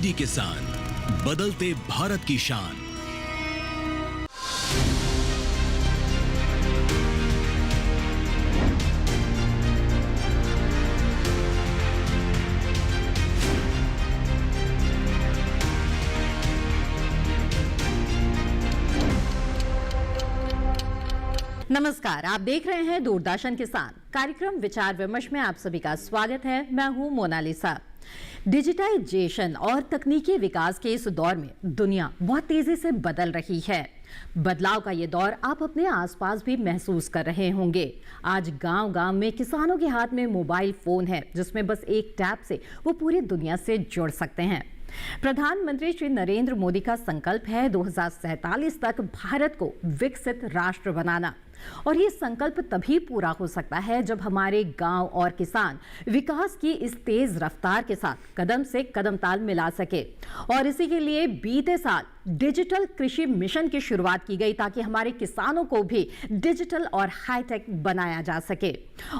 DD किसान, बदलते भारत की शान। नमस्कार, आप देख रहे हैं दूरदर्शन किसान। कार्यक्रम विचार विमर्श में आप सभी का स्वागत है। मैं हूं मोनालिसा। डिजिटाइजेशन और तकनीकी विकास के इस दौर में दुनिया बहुत तेजी से बदल रही है। बदलाव का ये दौर आप अपने आसपास भी महसूस कर रहे होंगे। आज गांव-गांव में किसानों के हाथ में मोबाइल फोन है, जिसमें बस एक टैप से वो पूरी दुनिया से जुड़ सकते हैं। प्रधानमंत्री श्री नरेंद्र मोदी का संकल्प है 2047 तक भारत को विकसित राष्ट्र बनाना। और ये संकल्प तभी पूरा हो सकता है जब हमारे गांव और किसान विकास की इस तेज रफ्तार के साथ कदम से कदम ताल मिला सके। और इसी के लिए बीते साल डिजिटल कृषि मिशन की शुरुआत की गई, ताकि हमारे किसानों को भी डिजिटल और हाईटेक बनाया जा सके।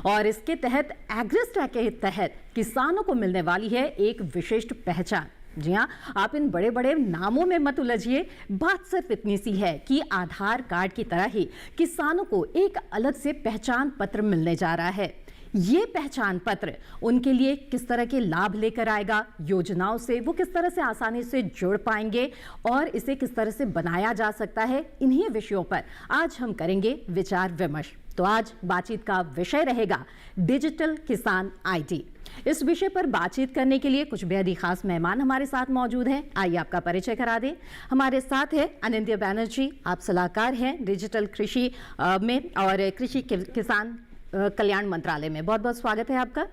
और इसके तहत एग्रिस्टैक के तहत किसानों को मिलने वाली है एक विशिष्ट पहचान। जी हाँ, आप इन बड़े बड़े नामों में मत उलझिए। बात सिर्फ इतनी सी है कि आधार कार्ड की तरह ही किसानों को एक अलग से पहचान पत्र मिलने जा रहा है। ये पहचान पत्र उनके लिए किस तरह के लाभ लेकर आएगा, योजनाओं से वो किस तरह से आसानी से जुड़ पाएंगे और इसे किस तरह से बनाया जा सकता है, इन्हीं विषयों पर आज हम करेंगे विचार विमर्श। तो आज बातचीत का विषय रहेगा डिजिटल किसान आईडी। इस विषय पर बातचीत करने के लिए कुछ बेहद ही खास मेहमान हमारे साथ मौजूद हैं। आइए आपका परिचय करा दें। हमारे साथ है अनंत्य बैनर्जी, आप सलाहकार हैं डिजिटल कृषि में और कृषि किसान कल्याण मंत्रालय में। बहुत बहुत स्वागत है आपका।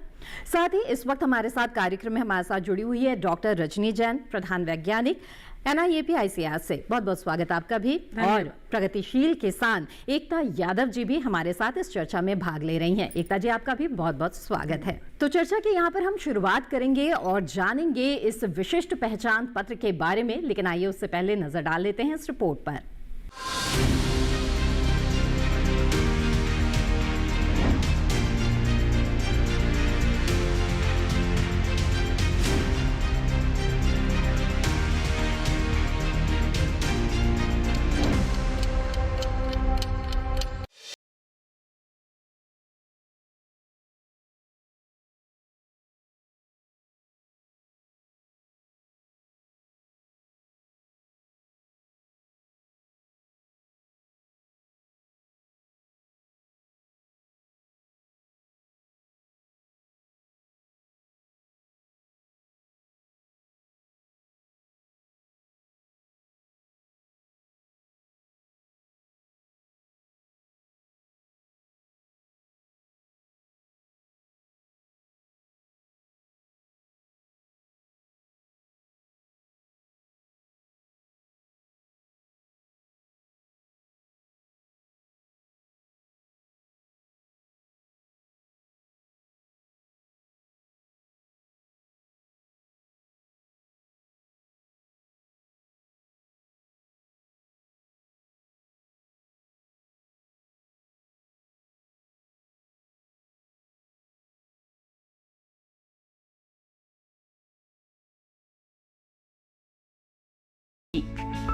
साथ ही इस वक्त हमारे साथ कार्यक्रम में हमारे साथ जुड़ी हुई है डॉक्टर रजनी जैन, प्रधान वैज्ञानिक NIAP ICAR से। बहुत बहुत स्वागत आपका भी। और प्रगतिशील किसान एकता यादव जी भी हमारे साथ इस चर्चा में भाग ले रही हैं। एकता जी, आपका भी बहुत बहुत स्वागत है। तो चर्चा की यहाँ पर हम शुरुआत करेंगे और जानेंगे इस विशिष्ट पहचान पत्र के बारे में, लेकिन आइए उससे पहले नजर डाल लेते हैं इस रिपोर्ट पर।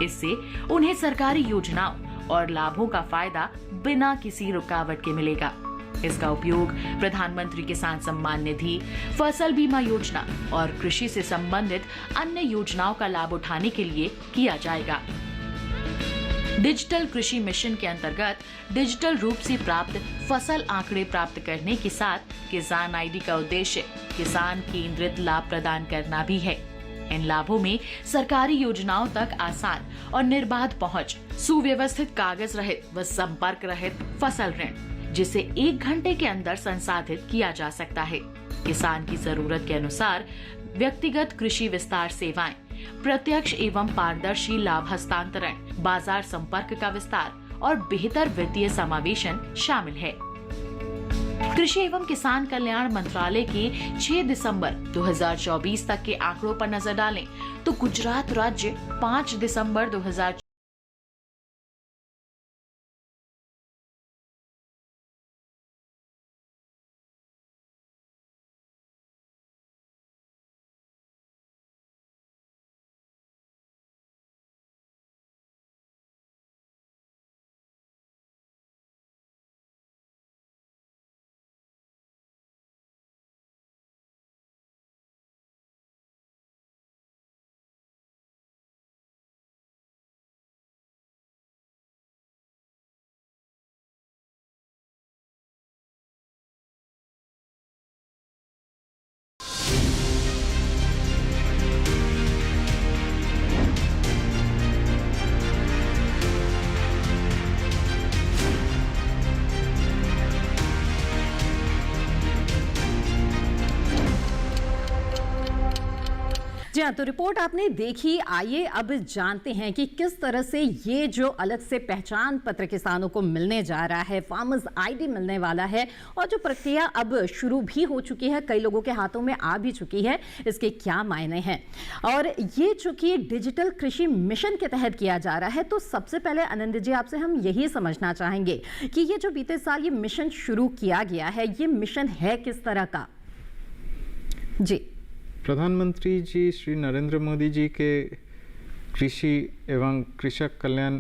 इससे उन्हें सरकारी योजनाओं और लाभों का फायदा बिना किसी रुकावट के मिलेगा। इसका उपयोग प्रधानमंत्री किसान सम्मान निधि, फसल बीमा योजना और कृषि से संबंधित अन्य योजनाओं का लाभ उठाने के लिए किया जाएगा। डिजिटल कृषि मिशन के अंतर्गत डिजिटल रूप से प्राप्त फसल आंकड़े प्राप्त करने के साथ किसान आईडी का उद्देश्य किसान केंद्रित लाभ प्रदान करना भी है। इन लाभों में सरकारी योजनाओं तक आसान और निर्बाध पहुंच, सुव्यवस्थित कागज रहित व संपर्क रहित फसल ऋण, जिसे 1 घंटे के अंदर संसाधित किया जा सकता है। किसान की जरूरत के अनुसार व्यक्तिगत कृषि विस्तार सेवाएं, प्रत्यक्ष एवं पारदर्शी लाभ हस्तांतरण, बाजार संपर्क का विस्तार और बेहतर वित्तीय समावेशन शामिल है। कृषि एवं किसान कल्याण मंत्रालय के 6 दिसंबर 2024 तक के आंकड़ों पर नजर डालें तो गुजरात राज्य 5 दिसंबर 2024 जी हाँ, तो रिपोर्ट आपने देखी। आइए अब जानते हैं कि किस तरह से ये जो अलग से पहचान पत्र किसानों को मिलने जा रहा है, फार्मर्स आईडी मिलने वाला है, और जो प्रक्रिया अब शुरू भी हो चुकी है, कई लोगों के हाथों में आ भी चुकी है, इसके क्या मायने हैं। और ये चूंकि डिजिटल कृषि मिशन के तहत किया जा रहा है, तो सबसे पहले आनंद जी आपसे हम यही समझना चाहेंगे कि ये जो बीते साल ये मिशन शुरू किया गया है, ये मिशन है किस तरह का? जी, प्रधानमंत्री जी श्री नरेंद्र मोदी जी के कृषि एवं कृषक कल्याण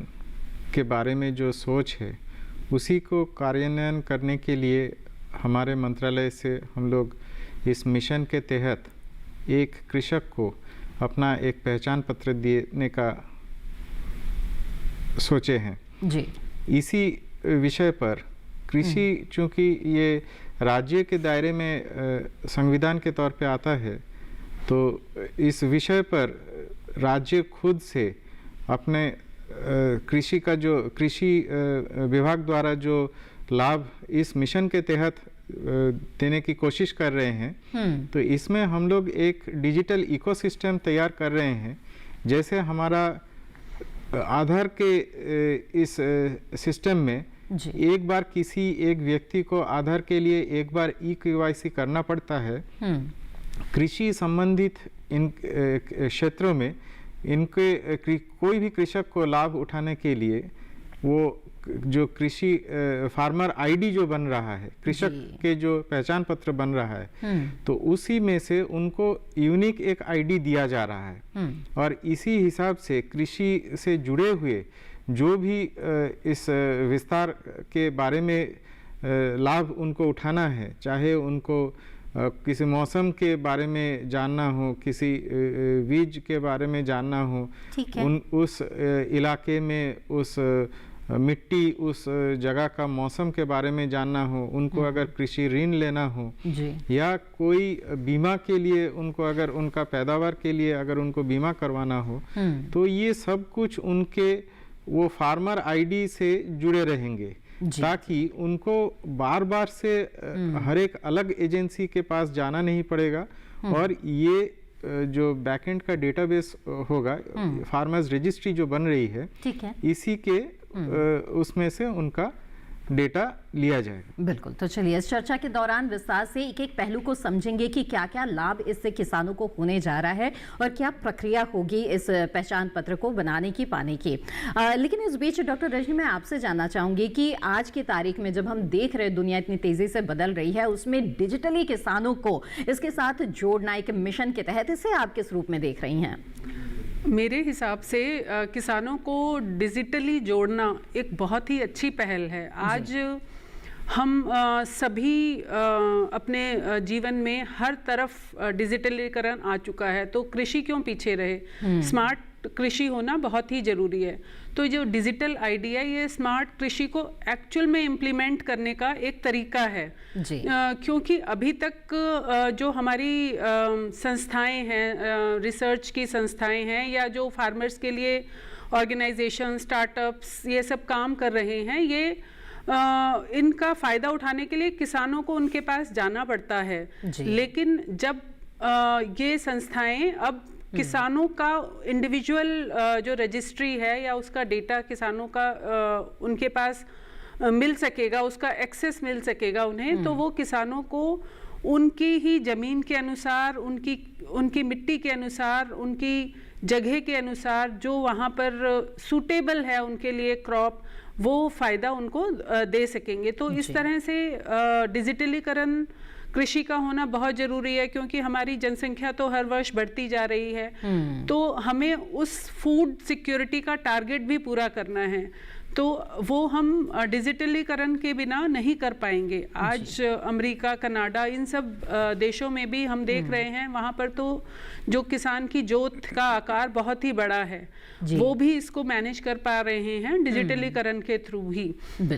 के बारे में जो सोच है, उसी को कार्यान्वयन करने के लिए हमारे मंत्रालय से हम लोग इस मिशन के तहत एक कृषक को अपना एक पहचान पत्र देने का सोचे हैं। जी, इसी विषय पर कृषि चूँकि ये राज्य के दायरे में संविधान के तौर पे आता है, तो इस विषय पर राज्य खुद से अपने कृषि का जो कृषि विभाग द्वारा जो लाभ इस मिशन के तहत देने की कोशिश कर रहे हैं, तो इसमें हम लोग एक डिजिटल इकोसिस्टम तैयार कर रहे हैं। जैसे हमारा आधार के इस सिस्टम में एक बार किसी एक व्यक्ति को आधार के लिए एक बार ई-केवाईसी करना पड़ता है, कृषि संबंधित इन क्षेत्रों में इनके कोई भी कृषक को लाभ उठाने के लिए वो जो कृषि फार्मर आईडी जो बन रहा है, कृषक के जो पहचान पत्र बन रहा है, तो उसी में से उनको यूनिक एक आईडी दिया जा रहा है। और इसी हिसाब से कृषि से जुड़े हुए जो भी इस विस्तार के बारे में लाभ उनको उठाना है, चाहे उनको किसी मौसम के बारे में जानना हो, किसी बीज के बारे में जानना हो, उस इलाके में उस मिट्टी, उस जगह का मौसम के बारे में जानना हो, उनको अगर कृषि ऋण लेना हो, या कोई बीमा के लिए उनको अगर उनका पैदावार के लिए अगर उनको बीमा करवाना हो, तो ये सब कुछ उनके वो फार्मर आईडी से जुड़े रहेंगे, ताकि उनको बार बार से हर एक अलग एजेंसी के पास जाना नहीं पड़ेगा। और ये जो बैकएंड का डेटाबेस होगा, फार्मर्स रजिस्ट्री जो बन रही है, इसी के उसमें से उनका डेटा लिया जाएगा। बिल्कुल, तो चलिए इस चर्चा के दौरान विस्तार से एक एक पहलू को समझेंगे कि क्या क्या लाभ इससे किसानों को होने जा रहा है और क्या प्रक्रिया होगी इस पहचान पत्र को बनाने की, पाने की। लेकिन इस बीच डॉक्टर रजनी, मैं आपसे जानना चाहूंगी कि आज की तारीख में जब हम देख रहे दुनिया इतनी तेजी से बदल रही है, उसमें डिजिटली किसानों को इसके साथ जोड़ना एक मिशन के तहत, इसे आप किस रूप में देख रही हैं? मेरे हिसाब से किसानों को डिजिटली जोड़ना एक बहुत ही अच्छी पहल है। आज हम सभी अपने जीवन में हर तरफ डिजिटलीकरण आ चुका है, तो कृषि क्यों पीछे रहे। स्मार्ट कृषि होना बहुत ही ज़रूरी है। तो जो डिजिटल आइडिया, ये स्मार्ट कृषि को एक्चुअल में इम्प्लीमेंट करने का एक तरीका है। क्योंकि अभी तक जो हमारी संस्थाएं हैं, रिसर्च की संस्थाएं हैं, या जो फार्मर्स के लिए ऑर्गेनाइजेशन, स्टार्टअप्स ये सब काम कर रहे हैं, ये इनका फ़ायदा उठाने के लिए किसानों को उनके पास जाना पड़ता है। लेकिन जब ये संस्थाएं अब किसानों का इंडिविजुअल जो रजिस्ट्री है या उसका डेटा किसानों का उनके पास मिल सकेगा, उसका एक्सेस मिल सकेगा उन्हें, तो वो किसानों को उनकी ही ज़मीन के अनुसार, उनकी मिट्टी के अनुसार, उनकी जगह के अनुसार जो वहाँ पर सूटेबल है उनके लिए क्रॉप, वो फ़ायदा उनको दे सकेंगे। तो इस तरह से डिजिटलीकरण कृषि का होना बहुत ज़रूरी है, क्योंकि हमारी जनसंख्या तो हर वर्ष बढ़ती जा रही है, तो हमें उस फूड सिक्योरिटी का टारगेट भी पूरा करना है। तो वो हम डिजिटलीकरण के बिना नहीं कर पाएंगे। आज अमेरिका, कनाडा, इन सब देशों में भी हम देख रहे हैं, वहाँ पर तो जो किसान की जोत का आकार बहुत ही बड़ा है, वो भी इसको मैनेज कर पा रहे हैं डिजिटलीकरण के थ्रू ही।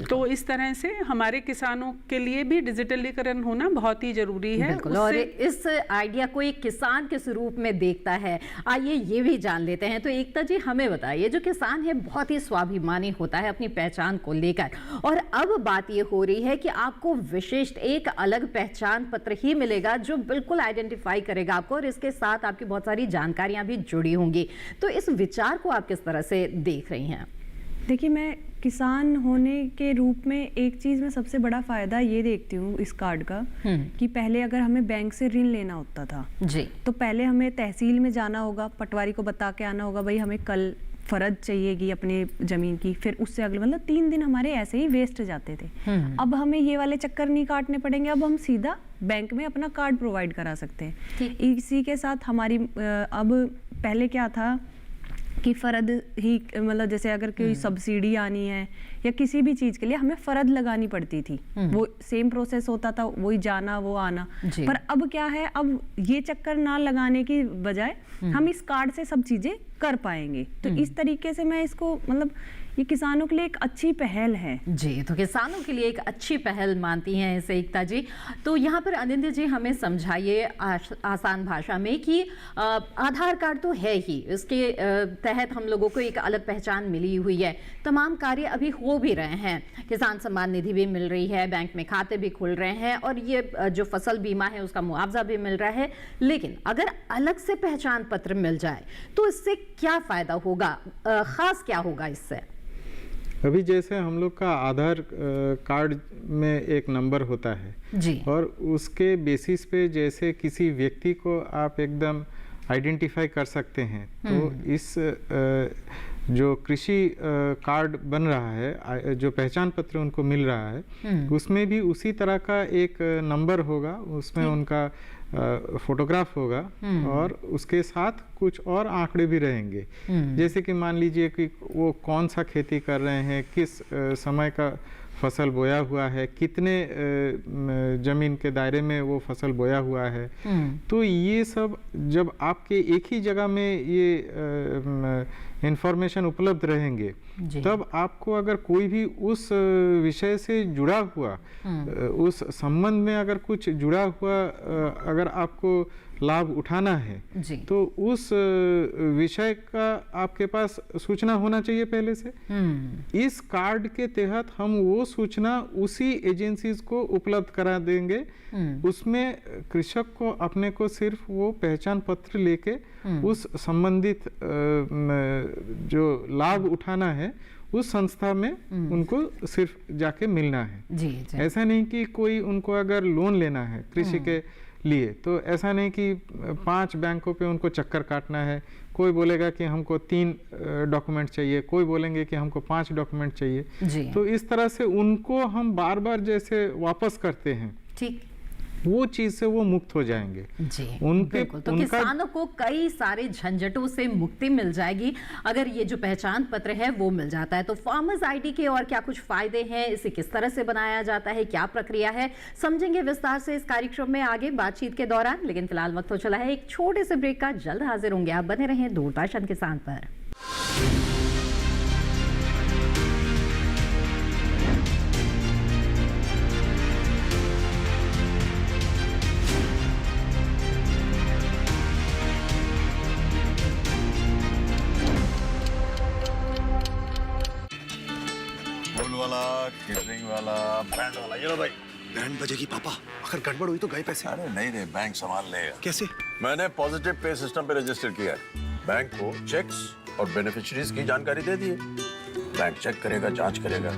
तो इस तरह से हमारे किसानों के लिए भी डिजिटलीकरण होना बहुत ही जरूरी है। और इस आइडिया को एक किसान किस रूप में देखता है, आइए ये भी जान लेते हैं। तो एकता जी, हमें बताइए, जो किसान है बहुत ही स्वाभिमानी होता है अपनी पहचान को लेकर, और अब बात ये हो रही है कि आपको विशिष्ट एक अलग पहचान पत्र ही मिलेगा जो बिल्कुल आइडेंटिफाई करेगा आपको, और इसके साथ आपकी बहुत सारी जानकारियां भी जुड़ी होंगी। तो इस विचार को आप किस तरह से देख रही हैं? देखिए, मैं किसान होने के रूप में एक चीज़ में सबसे बड़ा फ़ायदा ये देखती हूँ इस कार्ड का, कि पहले अगर हमें बैंक से ऋण लेना होता था जी, तो पहले हमें तहसील में जाना होगा, पटवारी को बता के आना होगा भाई हमें कल फर्द चाहिएगी अपने ज़मीन की, फिर उससे अगले मतलब 3 दिन हमारे ऐसे ही वेस्ट जाते थे। अब हमें ये वाले चक्कर नहीं काटने पड़ेंगे, अब हम सीधा बैंक में अपना कार्ड प्रोवाइड करा सकते हैं। इसी के साथ हमारी अब पहले क्या था कि फ़र्द ही मतलब जैसे अगर कोई सब्सिडी आनी है या किसी भी चीज़ के लिए हमें फ़र्द लगानी पड़ती थी, वो सेम प्रोसेस होता था, वही जाना वो आना। पर अब क्या है, अब ये चक्कर ना लगाने की बजाय हम इस कार्ड से सब चीज़ें कर पाएंगे। तो इस तरीके से मैं इसको मतलब ये किसानों के लिए एक अच्छी पहल है। जी, तो किसानों के लिए एक अच्छी पहल मानती हैं इसे एकता जी। तो यहाँ पर अनिंद्य जी हमें समझाइए आसान भाषा में कि आधार कार्ड तो है ही, इसके तहत हम लोगों को एक अलग पहचान मिली हुई है, तमाम कार्य अभी हो भी रहे हैं, किसान सम्मान निधि भी मिल रही है, बैंक में खाते भी खुल रहे हैं, और ये जो फसल बीमा है उसका मुआवजा भी मिल रहा है। लेकिन अगर अलग से पहचान पत्र मिल जाए तो इससे क्या फायदा होगा, खास क्या होगा इससे? अभी जैसे हम लोग का आधार कार्ड में एक नंबर होता है जी, और उसके बेसिस पे जैसे किसी व्यक्ति को आप एकदम आइडेंटिफाई कर सकते हैं, तो इस जो कृषि कार्ड बन रहा है, जो पहचान पत्र उनको मिल रहा है, उसमें भी उसी तरह का एक नंबर होगा, उसमें उनका फोटोग्राफ होगा और उसके साथ कुछ और आंकड़े भी रहेंगे, जैसे कि मान लीजिए कि वो कौन सा खेती कर रहे हैं, किस समय का फसल बोया हुआ है, कितने जमीन के दायरे में वो फसल बोया हुआ है। तो ये सब जब आपके एक ही जगह में ये इंफॉर्मेशन उपलब्ध रहेंगे, तब आपको अगर कोई भी उस विषय से जुड़ा हुआ, उस संबंध में अगर कुछ जुड़ा हुआ अगर आपको लाभ उठाना है, तो उस विषय का आपके पास सूचना होना चाहिए पहले से। इस कार्ड के तहत हम वो सूचना उसी एजेंसीज को उपलब्ध करा देंगे। उसमें कृषक को अपने को सिर्फ वो पहचान पत्र लेके उस संबंधित जो लाभ उठाना है उस संस्था में उनको सिर्फ जाके मिलना है। जी। ऐसा नहीं कि कोई उनको अगर लोन लेना है कृषि के लिए, तो ऐसा नहीं कि 5 बैंकों पे उनको चक्कर काटना है। कोई बोलेगा कि हमको 3 डॉक्यूमेंट चाहिए, कोई बोलेंगे कि हमको 5 डॉक्यूमेंट चाहिए। तो इस तरह से उनको हम बार बार जैसे वापस करते हैं, ठीक, वो चीज से वो मुक्त हो जाएंगे। जी, बिल्कुल। तो किसानों को कई सारे झंझटों से मुक्ति मिल जाएगी अगर ये जो पहचान पत्र है वो मिल जाता है। तो फार्मर्स आईडी के और क्या कुछ फायदे हैं, इसे किस तरह से बनाया जाता है, क्या प्रक्रिया है, समझेंगे विस्तार से इस कार्यक्रम में आगे बातचीत के दौरान। लेकिन फिलहाल वक्त हो चला है एक छोटे से ब्रेक का, जल्द हाजिर होंगे। आप बने रहें दूरदर्शन किसान पर। केटरिंग वाला, बैंड वाला, ये लो भाई। बैंड बजेगी पापा, अगर गड़बड़ हुई तो गए पैसे। अरे नहीं रे, बैंक संभाल लेगा। कैसे? मैंने पॉजिटिव पे सिस्टम पे रजिस्टर किया है। बैंक को चेक्स और बेनिफिशियरीज की जानकारी दे दी है। बैंक चेक करेगा, जांच करेगा,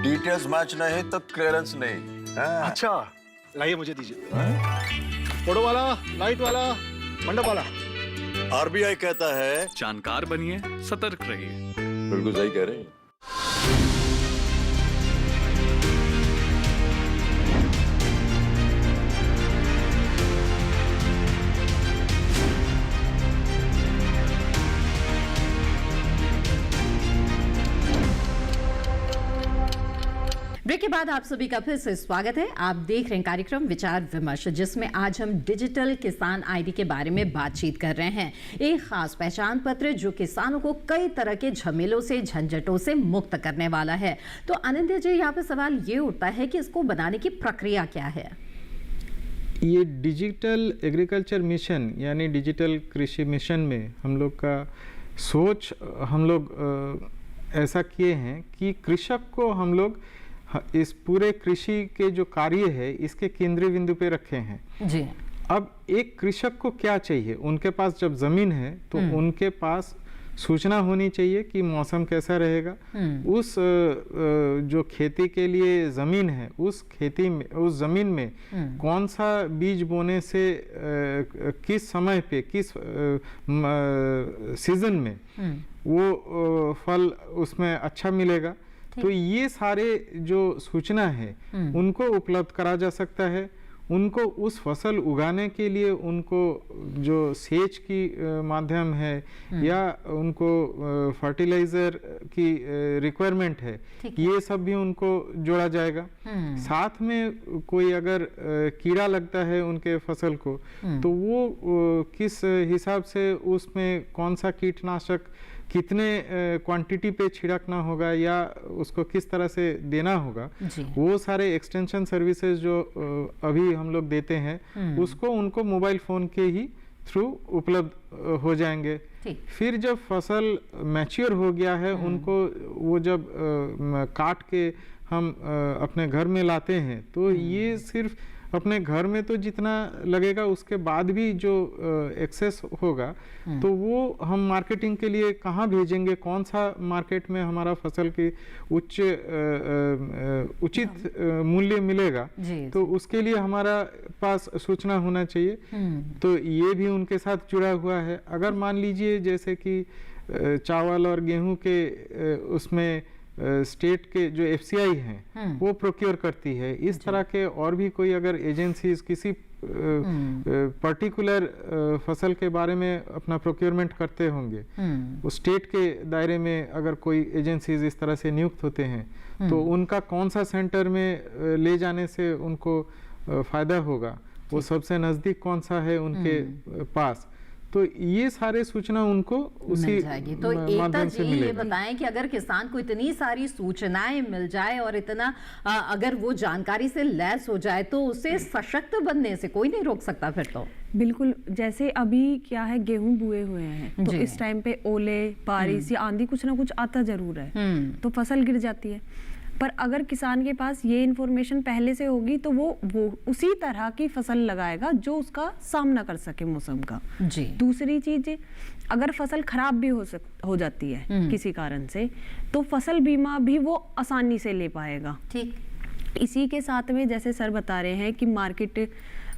डिटेल्स मैच नहीं तो क्लियरेंस नहीं। अच्छा, लाइए मुझे दीजिए। फोटो वाला, लाइट वाला, मंडप वाला। आरबीआई कहता है जानकार बनिए, सतर्क रहिए। बिल्कुल सही कह रहे हैं। ब्रेक के बाद आप सभी का फिर से स्वागत है। आप देख रहे हैं कार्यक्रम विचार विमर्श, जिसमें आज हम डिजिटल किसान आईडी के बारे में बातचीत कर रहे हैं। एक खास पहचान पत्र जो किसानों को कई तरह के झमेलों से, झंझटों से मुक्त करने वाला है। तो अनिंद्य जी, यहाँ पे सवाल ये उठता है कि इसको बनाने की प्रक्रिया क्या है? ये डिजिटल एग्रीकल्चर मिशन यानी डिजिटल कृषि मिशन में हम लोग का सोच, हम लोग ऐसा किए हैं कि कृषक को हम लोग इस पूरे कृषि के जो कार्य है इसके केंद्रीय बिंदु पे रखे हैं। जी। अब एक कृषक को क्या चाहिए, उनके पास जब जमीन है तो उनके पास सूचना होनी चाहिए कि मौसम कैसा रहेगा, उस जो खेती के लिए जमीन है उस खेती में, उस जमीन में कौन सा बीज बोने से किस समय पे, किस सीजन में वो फल उसमें अच्छा मिलेगा। तो ये सारे जो सूचना है उनको उपलब्ध करा जा सकता है। उनको उस फसल उगाने के लिए उनको जो सेच की माध्यम है या उनको फर्टिलाइजर की रिक्वायरमेंट है, ये सब भी उनको जोड़ा जाएगा। साथ में कोई अगर कीड़ा लगता है उनके फसल को तो वो किस हिसाब से उसमें कौन सा कीटनाशक कितने क्वांटिटी पे छिड़कना होगा या उसको किस तरह से देना होगा, वो सारे एक्सटेंशन सर्विसेज जो अभी हम लोग देते हैं उसको उनको मोबाइल फ़ोन के ही थ्रू उपलब्ध हो जाएंगे। फिर जब फसल मैच्योर हो गया है उनको वो जब काट के हम अपने घर में लाते हैं तो ये सिर्फ अपने घर में तो जितना लगेगा उसके बाद भी जो एक्सेस होगा तो वो हम मार्केटिंग के लिए कहाँ भेजेंगे, कौन सा मार्केट में हमारा फसल की उचित मूल्य मिलेगा, तो उसके लिए हमारा पास सूचना होना चाहिए। तो ये भी उनके साथ जुड़ा हुआ है। अगर मान लीजिए जैसे कि चावल और गेहूं के उसमें स्टेट के जो FCI हैं वो प्रोक्योर करती है, इस तरह के और भी कोई अगर एजेंसीज किसी पर्टिकुलर फसल के बारे में अपना प्रोक्योरमेंट करते होंगे, वो स्टेट के दायरे में अगर कोई एजेंसीज इस तरह से नियुक्त होते हैं तो उनका कौन सा सेंटर में ले जाने से उनको फायदा होगा, वो सबसे नज़दीक कौन सा है उनके पास, तो ये सारे सूचना उनको उसी तो माध्यम से मिलेगी। ये बताएं कि अगर किसान को इतनी सारी सूचनाएं मिल जाए और इतना अगर वो जानकारी से लैस हो जाए तो उसे सशक्त बनने से कोई नहीं रोक सकता फिर तो। बिल्कुल, जैसे अभी क्या है गेहूं बुए हुए हैं तो इस टाइम पे ओले, बारिश या आंधी कुछ ना कुछ आता जरूर है तो फसल गिर जाती है। पर अगर किसान के पास ये इन्फॉर्मेशन पहले से होगी तो वो उसी तरह की फसल लगाएगा जो उसका सामना कर सके मौसम का। जी। दूसरी चीज, अगर फसल खराब भी हो जाती है किसी कारण से तो फसल बीमा भी वो आसानी से ले पाएगा। ठीक। इसी के साथ में जैसे सर बता रहे हैं कि मार्केट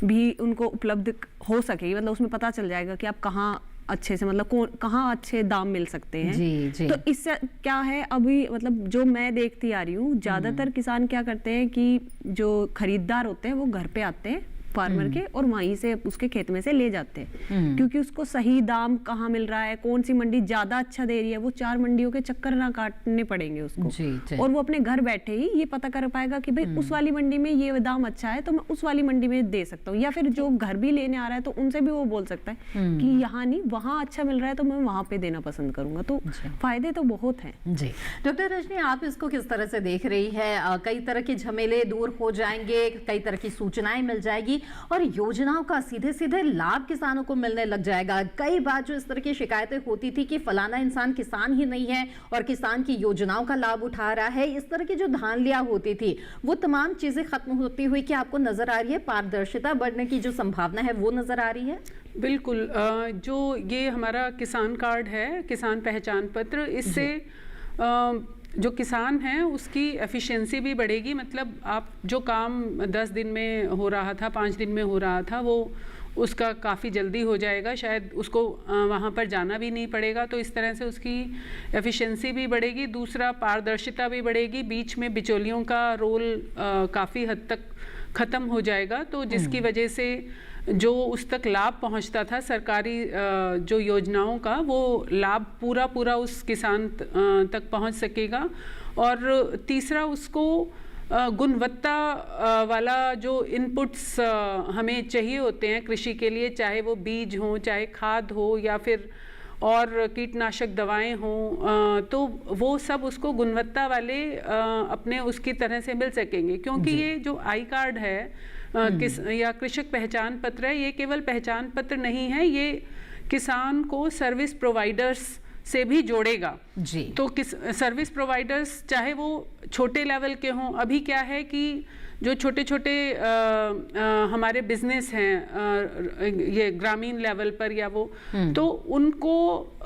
भी उनको उपलब्ध हो सकेगी, मतलब उसमें पता चल जाएगा कि आप कहाँ अच्छे से, मतलब कहाँ अच्छे दाम मिल सकते हैं। जी। तो इससे क्या है, अभी मतलब जो मैं देखती आ रही हूँ ज्यादातर किसान क्या करते हैं कि जो खरीदार होते हैं वो घर पे आते हैं फार्मर के और वहीं से उसके खेत में से ले जाते हैं, क्योंकि उसको सही दाम कहाँ मिल रहा है, कौन सी मंडी ज्यादा अच्छा दे रही है, वो 4 मंडियों के चक्कर ना काटने पड़ेंगे उसको। जी। और वो अपने घर बैठे ही ये पता कर पाएगा कि भाई उस वाली मंडी में ये दाम अच्छा है तो मैं उस वाली मंडी में दे सकता हूँ, या फिर जो घर भी लेने आ रहा है तो उनसे भी वो बोल सकता है कि यहाँ नहीं वहाँ अच्छा मिल रहा है तो मैं वहाँ पे देना पसंद करूंगा। तो फायदे तो बहुत हैं। जी। डॉक्टर रजनी, आप इसको किस तरह से देख रही है? कई तरह के झमेले दूर हो जाएंगे, कई तरह की सूचनाएं मिल जाएगी और योजनाओं का सीधे सीधे लाभ किसानों को मिलने लग जाएगा। कई बार जो इस तरह की शिकायतें होती थी कि फलाना इंसान किसान ही नहीं है और किसान की योजनाओं का लाभ उठा रहा है, इस तरह की जो धांधलियां होती थी वो तमाम चीजें खत्म होती हुई क्या आपको नजर आ रही है? पारदर्शिता बढ़ने की जो संभावना है वो नजर आ रही है? बिल्कुल। जो ये हमारा किसान कार्ड है, किसान पहचान पत्र, इससे जो किसान है उसकी एफिशिएंसी भी बढ़ेगी। मतलब आप जो काम 10 दिन में हो रहा था, 5 दिन में हो रहा था, वो उसका काफ़ी जल्दी हो जाएगा, शायद उसको वहाँ पर जाना भी नहीं पड़ेगा। तो इस तरह से उसकी एफिशिएंसी भी बढ़ेगी। दूसरा, पारदर्शिता भी बढ़ेगी, बीच में बिचौलियों का रोल काफ़ी हद तक ख़त्म हो जाएगा। तो जिसकी वजह से जो उस तक लाभ पहुंचता था सरकारी जो योजनाओं का, वो लाभ पूरा उस किसान तक पहुंच सकेगा। और तीसरा, उसको गुणवत्ता वाला जो इनपुट्स हमें चाहिए होते हैं कृषि के लिए, चाहे वो बीज हो, चाहे खाद हो या फिर और कीटनाशक दवाएं हों, तो वो सब उसको गुणवत्ता वाले अपने उसकी तरह से मिल सकेंगे। क्योंकि ये जो आई कार्ड है या कृषक पहचान पत्र है, ये केवल पहचान पत्र नहीं है, ये किसान को सर्विस प्रोवाइडर्स से भी जोड़ेगा। जी। तो किस सर्विस प्रोवाइडर्स चाहे वो छोटे लेवल के हों, अभी क्या है कि जो छोटे छोटे हमारे बिजनेस हैं ये ग्रामीण लेवल पर या वो, तो उनको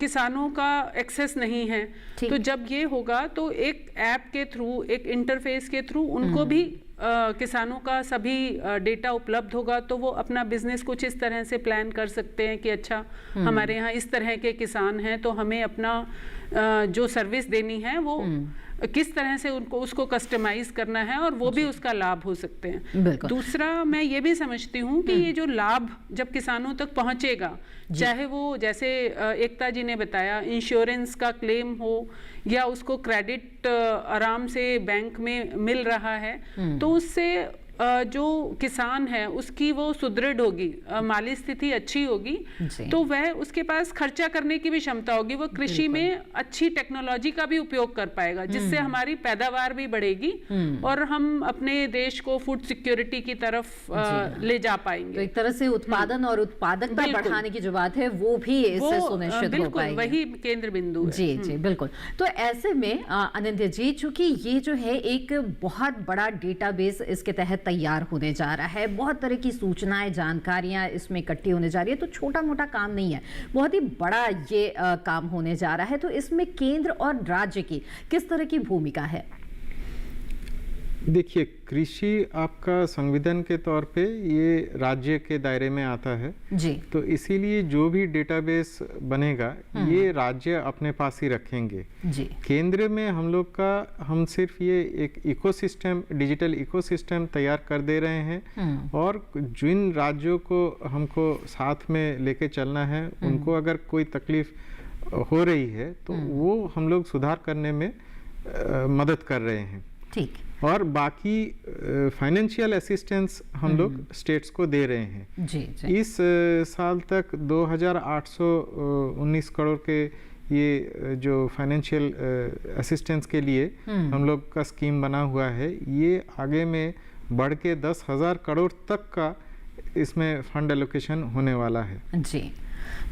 किसानों का एक्सेस नहीं है। तो जब ये होगा तो एक ऐप के थ्रू, एक इंटरफेस के थ्रू उनको भी किसानों का सभी डेटा उपलब्ध होगा, तो वो अपना बिजनेस कुछ इस तरह से प्लान कर सकते हैं कि अच्छा हमारे यहाँ इस तरह के किसान हैं, तो हमें अपना जो सर्विस देनी है वो किस तरह से उनको उसको कस्टमाइज करना है, और वो भी उसका लाभ हो सकते हैं। दूसरा मैं ये भी समझती हूँ कि ये जो लाभ जब किसानों तक पहुँचेगा, चाहे वो जैसे एकता जी ने बताया इंश्योरेंस का क्लेम हो या उसको क्रेडिट आराम से बैंक में मिल रहा है, तो उससे जो किसान है उसकी वो सुदृढ़ होगी, माली स्थिति अच्छी होगी, तो वह उसके पास खर्चा करने की भी क्षमता होगी, वो कृषि में अच्छी टेक्नोलॉजी का भी उपयोग कर पाएगा, जिससे हमारी पैदावार भी बढ़ेगी और हम अपने देश को फूड सिक्योरिटी की तरफ ले जा पाएंगे। तो एक तरह से उत्पादन और उत्पादकता बढ़ाने की जो बात है वो भी इससे सुनिश्चित हो पाएगी। वही केंद्र बिंदु है। जी जी बिल्कुल। तो ऐसे में अनंत्य जी, चूंकि ये जो है एक बहुत बड़ा डेटाबेस इसके तहत तैयार होने जा रहा है, बहुत तरह की सूचनाएं, जानकारियां इसमें इकट्ठी होने जा रही है, तो छोटा मोटा काम नहीं है, बहुत ही बड़ा ये काम होने जा रहा है। तो इसमें केंद्र और राज्य की किस तरह की भूमिका है? देखिए, कृषि आपका संविधान के तौर पे ये राज्य के दायरे में आता है जी। तो इसीलिए जो भी डेटाबेस बनेगा ये राज्य अपने पास ही रखेंगे जी। केंद्र में हम सिर्फ ये एक इकोसिस्टम, डिजिटल इकोसिस्टम तैयार कर दे रहे हैं, और जिन राज्यों को हमको साथ में लेके चलना है उनको अगर कोई तकलीफ हो रही है तो वो हम लोग सुधार करने में मदद कर रहे हैं। ठीक। और बाकी फाइनेंशियल असिस्टेंस हम लोग स्टेट्स को दे रहे हैं। जी, जी। इस साल तक 2819 करोड़ के ये जो फाइनेंशियल असिस्टेंस के लिए हम लोग का स्कीम बना हुआ है, ये आगे में बढ़ के 10,000 करोड़ तक का इसमें फंड एलोकेशन होने वाला है। जी,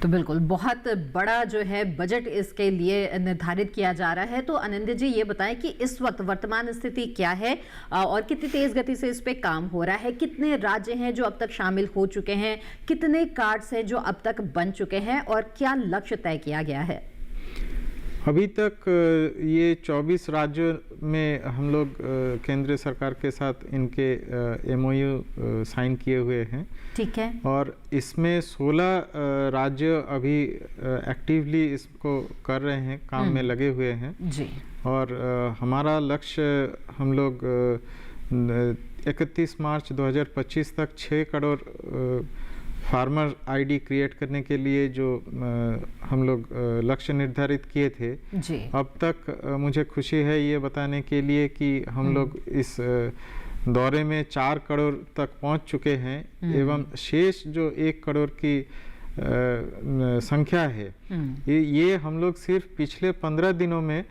तो बिल्कुल बहुत बड़ा जो है बजट इसके लिए निर्धारित किया जा रहा है। तो आनंद जी ये बताएं कि इस वक्त वर्तमान स्थिति क्या है और कितनी तेज गति से इस पे काम हो रहा है, कितने राज्य हैं जो अब तक शामिल हो चुके हैं, कितने कार्ड्स हैं जो अब तक बन चुके हैं और क्या लक्ष्य तय किया गया है? अभी तक ये 24 राज्यों में हम लोग केंद्र सरकार के साथ इनके MOU साइन किए हुए हैं। ठीक है। और इसमें 16 राज्य अभी एक्टिवली इसको कर रहे हैं, काम में लगे हुए हैं जी। और हमारा लक्ष्य हम लोग 31 मार्च 2025 तक 6 करोड़ फार्मर आईडी क्रिएट करने के लिए जो हम लोग लक्ष्य निर्धारित किए थे जी। अब तक मुझे खुशी है ये बताने के लिए कि हम लोग इस दौरे में 4 करोड़ तक पहुंच चुके हैं एवं शेष जो 1 करोड़ की संख्या है ये हम लोग सिर्फ पिछले 15 दिनों में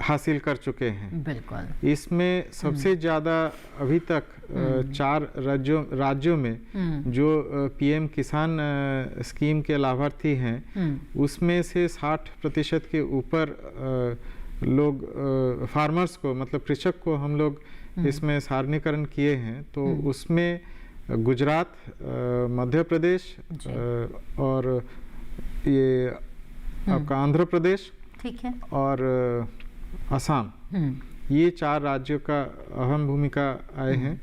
हासिल कर चुके हैं। बिल्कुल। इसमें सबसे ज़्यादा अभी तक 4 राज्यों में जो PM किसान स्कीम के लाभार्थी हैं उसमें से 60% के ऊपर लोग फार्मर्स को, मतलब कृषक को हम लोग इसमें सारणीकरण किए हैं। तो उसमें गुजरात, मध्य प्रदेश और ये आपका आंध्र प्रदेश, ठीक है, और असम, ये 4 राज्यों का अहम भूमिका आए हैं।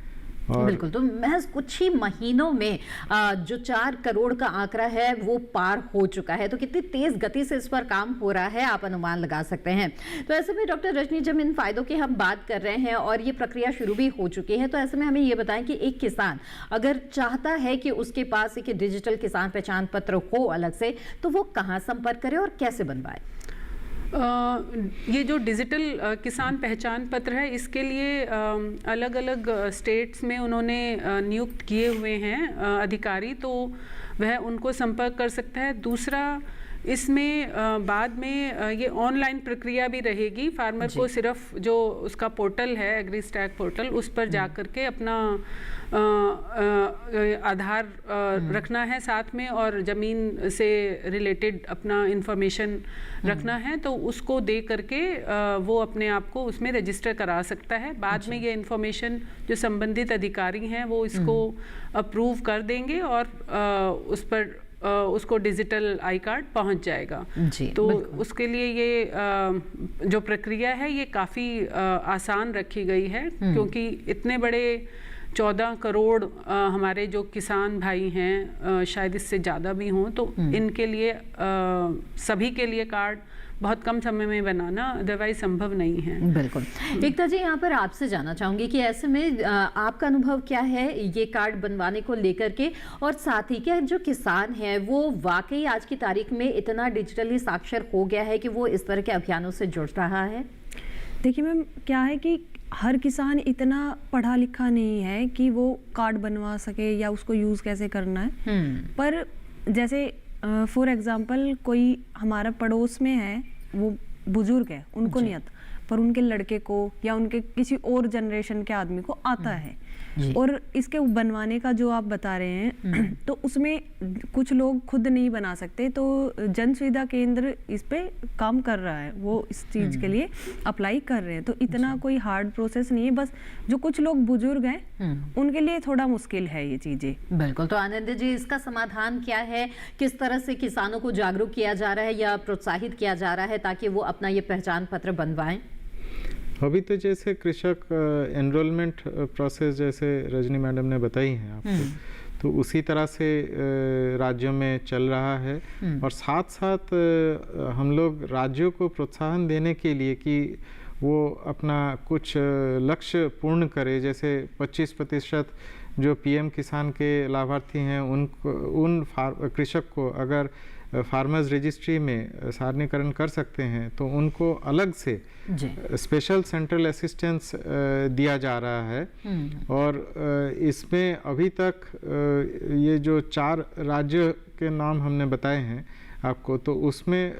और बिल्कुल। तो महज कुछ ही महीनों में जो 4 करोड़ का आंकड़ा है वो पार हो चुका है, तो कितनी तेज गति से इस पर काम हो रहा है आप अनुमान लगा सकते हैं। तो ऐसे में डॉक्टर रजनी, जब इन फायदों की हम बात कर रहे हैं और ये प्रक्रिया शुरू भी हो चुकी है, तो ऐसे में हमें ये बताएं कि एक किसान अगर चाहता है कि उसके पास एक डिजिटल किसान पहचान पत्र हो अलग से, तो वो कहाँ संपर्क करे और कैसे बनवाए? ये जो डिजिटल किसान पहचान पत्र है, इसके लिए अलग अलग स्टेट्स में उन्होंने नियुक्त किए हुए हैं अधिकारी, तो वह उनको संपर्क कर सकता है। दूसरा, इसमें बाद में ये ऑनलाइन प्रक्रिया भी रहेगी। फार्मर को सिर्फ जो उसका पोर्टल है एग्रीस्टैक पोर्टल, उस पर जा कर के अपना आधार रखना है साथ में, और ज़मीन से रिलेटेड अपना इंफॉर्मेशन रखना है, तो उसको दे करके वो अपने आप को उसमें रजिस्टर करा सकता है। बाद में ये इंफॉर्मेशन जो संबंधित अधिकारी हैं वो इसको अप्रूव कर देंगे और उस पर उसको डिजिटल आई कार्ड पहुंच जाएगा। तो उसके लिए ये जो प्रक्रिया है ये काफ़ी आसान रखी गई है, क्योंकि इतने बड़े 14 करोड़ हमारे जो किसान भाई हैं, शायद इससे ज़्यादा भी हों, तो इनके लिए सभी के लिए कार्ड बहुत कम समय में बनाना अदरवाइज संभव नहीं है। बिल्कुल। एकता जी, यहाँ पर आपसे जानना चाहूंगी कि ऐसे में आपका अनुभव क्या है ये कार्ड बनवाने को लेकर के, और साथ ही क्या जो किसान है वो वाकई आज की तारीख में इतना डिजिटली साक्षर हो गया है कि वो इस तरह के अभियानों से जुड़ रहा है? देखिए मैम, क्या है कि हर किसान इतना पढ़ा लिखा नहीं है कि वो कार्ड बनवा सके या उसको यूज़ कैसे करना है। पर जैसे फॉर एग्जांपल कोई हमारा पड़ोस में है, वो बुजुर्ग है, उनको नहीं आता, पर उनके लड़के को या उनके किसी और जनरेशन के आदमी को आता है, और इसके बनवाने का जो आप बता रहे हैं तो उसमें कुछ लोग खुद नहीं बना सकते, तो जन सुविधा केंद्र इस पे काम कर रहा है, वो इस चीज़ के लिए अप्लाई कर रहे हैं। तो इतना कोई हार्ड प्रोसेस नहीं है, बस जो कुछ लोग बुजुर्ग हैं उनके लिए थोड़ा मुश्किल है ये चीज़ें। बिल्कुल। तो आनंद जी, इसका समाधान क्या है? किस तरह से किसानों को जागरूक किया जा रहा है या प्रोत्साहित किया जा रहा है ताकि वो अपना ये पहचान पत्र बनवाएं? अभी तो जैसे कृषक एनरोलमेंट प्रोसेस जैसे रजनी मैडम ने बताई है आपको, तो उसी तरह से राज्यों में चल रहा है, और साथ साथ हम लोग राज्यों को प्रोत्साहन देने के लिए कि वो अपना कुछ लक्ष्य पूर्ण करे, जैसे 25% जो पीएम किसान के लाभार्थी हैं उन कृषक को अगर फार्मर्स रजिस्ट्री में सारणीकरण कर सकते हैं तो उनको अलग से स्पेशल सेंट्रल असिस्टेंस दिया जा रहा है। और इसमें अभी तक ये जो 4 राज्य के नाम हमने बताए हैं आपको, तो उसमें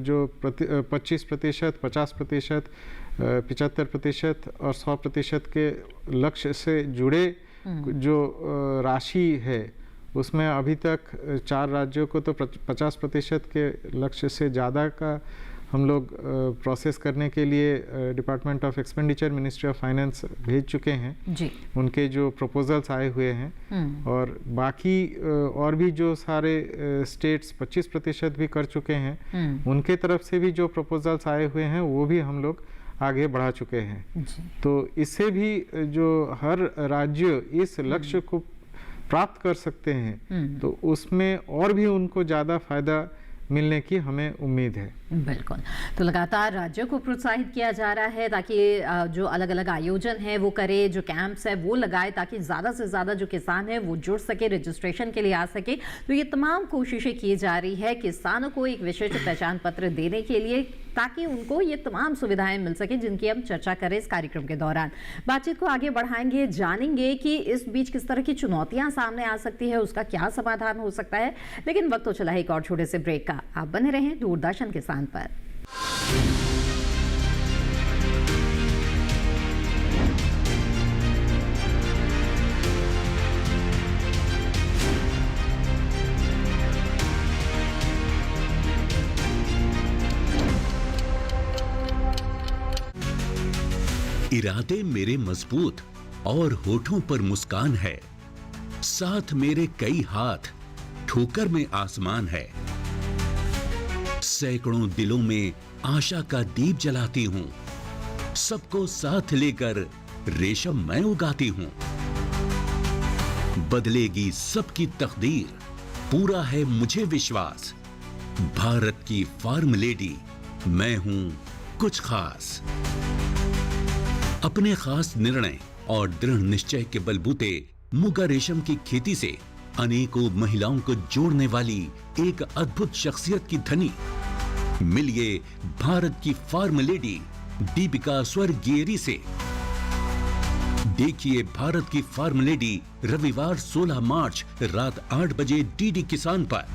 जो 25%, 50%, 75% और 100% के लक्ष्य से जुड़े जो राशि है, उसमें अभी तक 4 राज्यों को तो 50% के लक्ष्य से ज़्यादा का हम लोग प्रोसेस करने के लिए department of expenditure, ministry of finance भेज चुके हैं जी। उनके जो प्रपोजल्स आए हुए हैं, और बाकी और भी जो सारे स्टेट्स 25% भी कर चुके हैं, उनके तरफ से भी जो प्रपोजल्स आए हुए हैं वो भी हम लोग आगे बढ़ा चुके हैं। तो इससे भी जो हर राज्य इस लक्ष्य को प्राप्त कर सकते हैं, तो उसमें और भी उनको ज़्यादा फायदा मिलने की हमें उम्मीद है। बिल्कुल। तो लगातार राज्यों को प्रोत्साहित किया जा रहा है ताकि जो अलग अलग आयोजन है वो करे, जो कैंप्स है वो लगाए, ताकि ज़्यादा से ज़्यादा जो किसान है वो जुड़ सके, रजिस्ट्रेशन के लिए आ सके। तो ये तमाम कोशिशें की जा रही है किसानों को एक विशिष्ट पहचान पत्र देने के लिए, ताकि उनको ये तमाम सुविधाएं मिल सके जिनकी हम चर्चा करें इस कार्यक्रम के दौरान। बातचीत को आगे बढ़ाएंगे, जानेंगे कि इस बीच किस तरह की चुनौतियां सामने आ सकती है, उसका क्या समाधान हो सकता है। लेकिन वक्त तो चला है एक और छोटे से ब्रेक का। आप बने रहें दूरदर्शन किसान पर। इरादे मेरे मजबूत और होठों पर मुस्कान है, साथ मेरे कई हाथ, ठोकर में आसमान है। सैकड़ों दिलों में आशा का दीप जलाती हूं, सबको साथ लेकर रेशम मैं उगाती हूं। बदलेगी सबकी तकदीर, पूरा है मुझे विश्वास। भारत की फार्म लेडी मैं हूं कुछ खास। अपने खास निर्णय और दृढ़ निश्चय के बलबूते मुगा रेशम की खेती से अनेकों महिलाओं को जोड़ने वाली एक अद्भुत शख्सियत की धनी। मिलिए भारत की फार्म लेडी दीपिका स्वर्गियरी से। देखिए भारत की फार्म लेडी रविवार 16 मार्च रात 8 बजे डीडी किसान पर।